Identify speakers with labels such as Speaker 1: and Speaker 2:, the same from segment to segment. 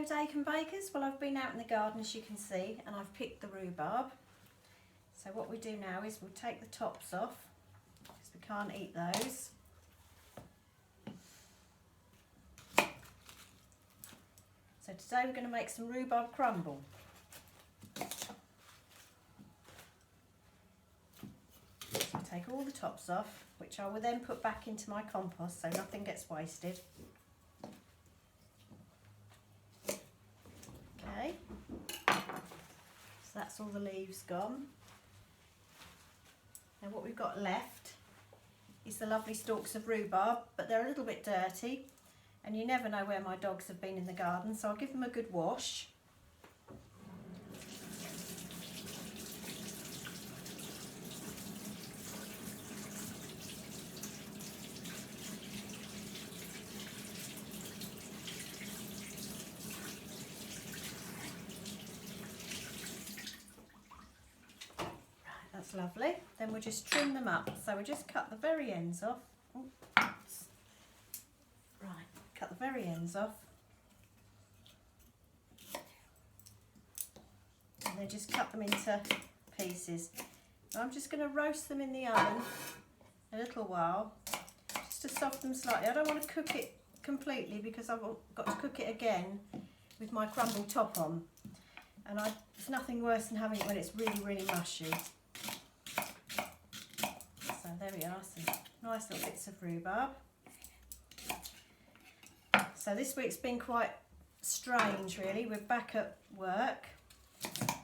Speaker 1: Dakin Bakers. Well, I've been out in the garden, as you can see, and I've picked the rhubarb. So what we do now is we'll take the tops off because we can't eat those. So today we're going to make some rhubarb crumble. So take all the tops off, which I will then put back into my compost so nothing gets wasted. Okay, so that's all the leaves gone. Now what we've got left is the lovely stalks of rhubarb, but they're a little bit dirty and you never know where my dogs have been in the garden, so I'll give them a good wash. That's lovely. Then we'll just trim them up. So we'll just cut the very ends off. Oops. Right, cut the very ends off. And then just cut them into pieces. And I'm just going to roast them in the oven a little while, just to soften them slightly. I don't want to cook it completely because I've got to cook it again with my crumble top on. And it's nothing worse than having it when it's really, really mushy. So there we are, some nice little bits of rhubarb. So this week's been quite strange really. We're back at work.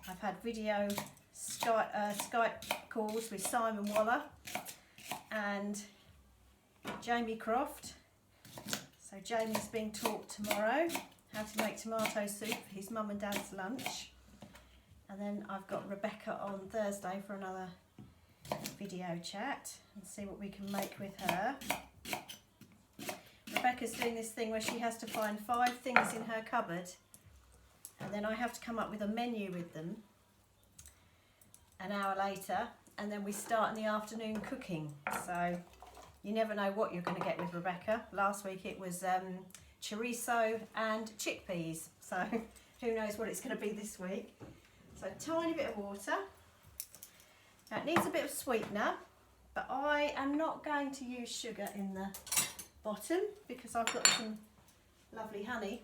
Speaker 1: I've had video Skype calls with Simon Waller and Jamie Croft. So Jamie's being taught tomorrow how to make tomato soup for his mum and dad's lunch. And then I've got Rebecca on Thursday for another video chat and see what we can make with her. Rebecca's doing this thing where she has to find 5 things in her cupboard and then I have to come up with a menu with them an hour later, and then we start in the afternoon cooking. So you never know what you're going to get with Rebecca. Last week it was chorizo and chickpeas, so who knows what it's going to be this week. So a tiny bit of water. Now it needs a bit of sweetener, but I am not going to use sugar in the bottom because I've got some lovely honey.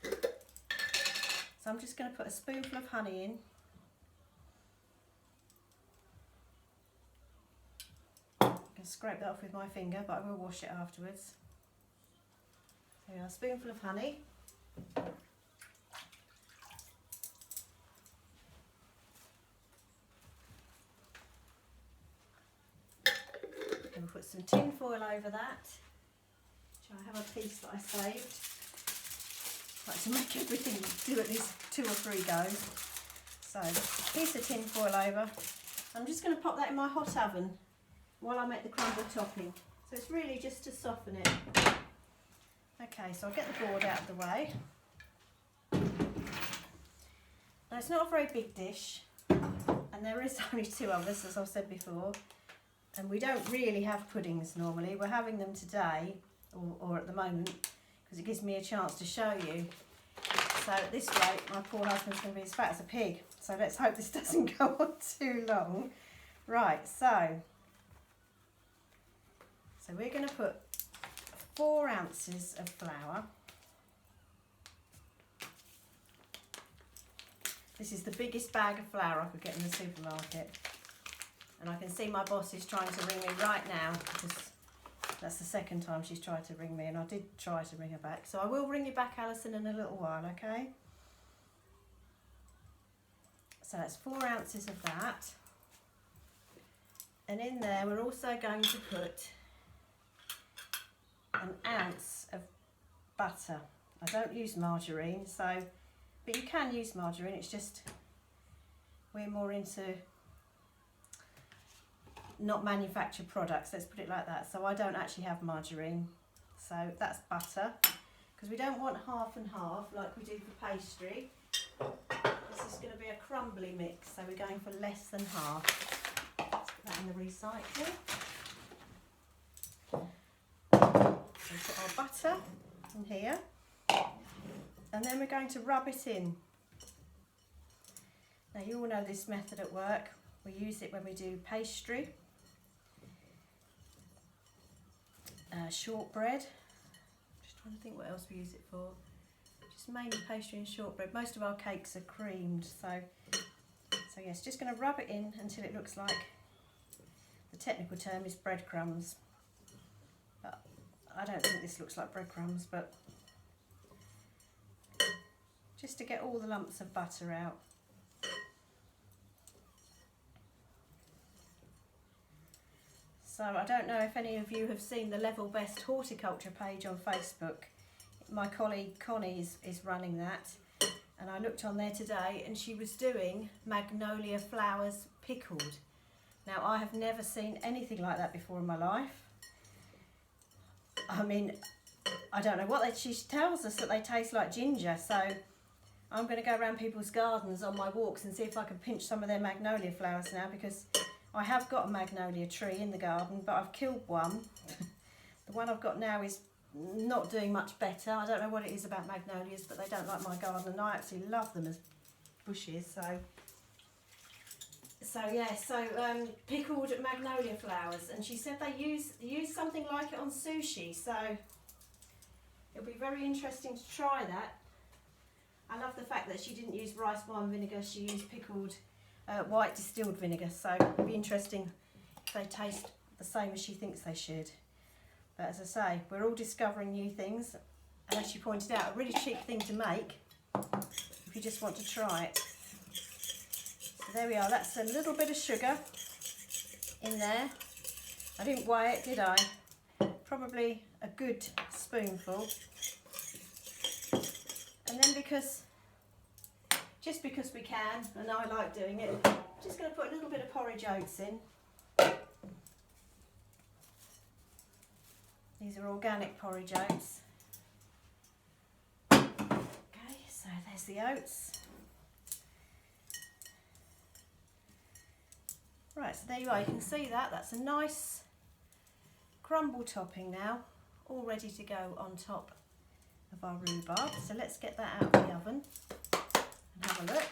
Speaker 1: So I'm just going to put a spoonful of honey in. I can scrape that off with my finger, but I will wash it afterwards. So a spoonful of honey. And put some tin foil over that. I have a piece that I saved. I like to make everything do at least 2 or 3 goes. So a piece of tin foil over. I'm just going to pop that in my hot oven while I make the crumble topping. So it's really just to soften it. Okay, so I'll get the board out of the way. Now it's not a very big dish, and there is only 2 of us, as I've said before. And we don't really have puddings normally. We're having them today, or at the moment, because it gives me a chance to show you. So at this rate, my poor husband's going to be as fat as a pig. So let's hope this doesn't go on too long. Right, so we're going to put 4 ounces of flour. This is the biggest bag of flour I could get in the supermarket. And I can see my boss is trying to ring me right now because that's the second time she's tried to ring me, and I did try to ring her back. So I will ring you back, Alison, in a little while, okay? So that's 4 ounces of that. And in there we're also going to put an ounce of butter. I don't use margarine, but you can use margarine, it's just we're more into not manufactured products, let's put it like that. So I don't actually have margarine, so that's butter, because we don't want half and half like we do for pastry. This is going to be a crumbly mix, so we're going for less than half. Let's put that in the recycle. So put our butter in here. and then we're going to rub it in. Now you all know this method at work. We use it when we do pastry, shortbread. Just trying to think what else we use it for. Just mainly pastry and shortbread. Most of our cakes are creamed, so yes, just going to rub it in until it looks like, the technical term is breadcrumbs. But I don't think this looks like breadcrumbs, but just to get all the lumps of butter out. So I don't know if any of you have seen the Level Best Horticulture page on Facebook. My colleague Connie is running that, and I looked on there today and she was doing magnolia flowers pickled. Now I have never seen anything like that before in my life. I mean, I don't know what she tells us that they taste like ginger, so I'm going to go around people's gardens on my walks and see if I can pinch some of their magnolia flowers now, because I have got a magnolia tree in the garden, but I've killed one. The one I've got now is not doing much better. I don't know what it is about magnolias, but they don't like my garden, and I absolutely love them as bushes. So pickled magnolia flowers, and she said they use something like it on sushi, so it'll be very interesting to try that. I love the fact that she didn't use rice wine vinegar, she used pickled white distilled vinegar, so it'll be interesting if they taste the same as she thinks they should. But as I say, we're all discovering new things, and as she pointed out, a really cheap thing to make if you just want to try it. So there we are, that's a little bit of sugar in there. I didn't weigh it, did I? Probably a good spoonful. And then just because we can, and I like doing it, I'm just going to put a little bit of porridge oats in. These are organic porridge oats. Okay, so there's the oats. Right, so there you are, you can see that. That's a nice crumble topping now, all ready to go on top of our rhubarb. So let's get that out of the oven and have a look.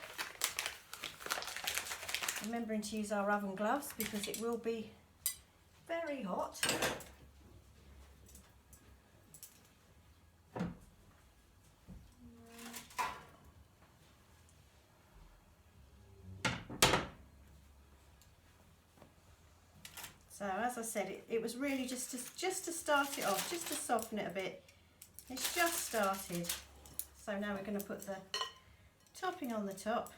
Speaker 1: Remembering to use our oven gloves because it will be very hot. So as I said, it was really just to start it off, just to soften it a bit. It's just started. So now we're going to put the topping on the top.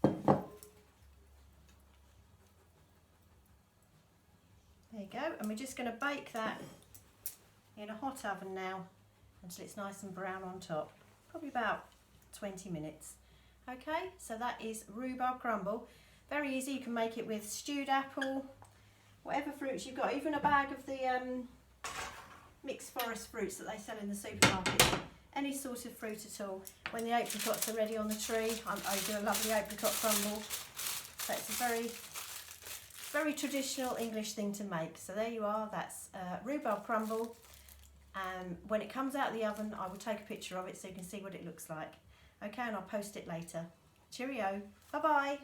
Speaker 1: There you go, and we're just going to bake that in a hot oven now until it's nice and brown on top. Probably about 20 minutes. Okay, so that is rhubarb crumble. Very easy, you can make it with stewed apple, whatever fruits you've got, even a bag of the mixed forest fruits that they sell in the supermarket. Any sort of fruit at all. When the apricots are ready on the tree, I do a lovely apricot crumble. So it's a very, very traditional English thing to make. So there you are, that's rhubarb crumble. When it comes out of the oven, I will take a picture of it so you can see what it looks like. Okay, and I'll post it later. Cheerio. Bye-bye.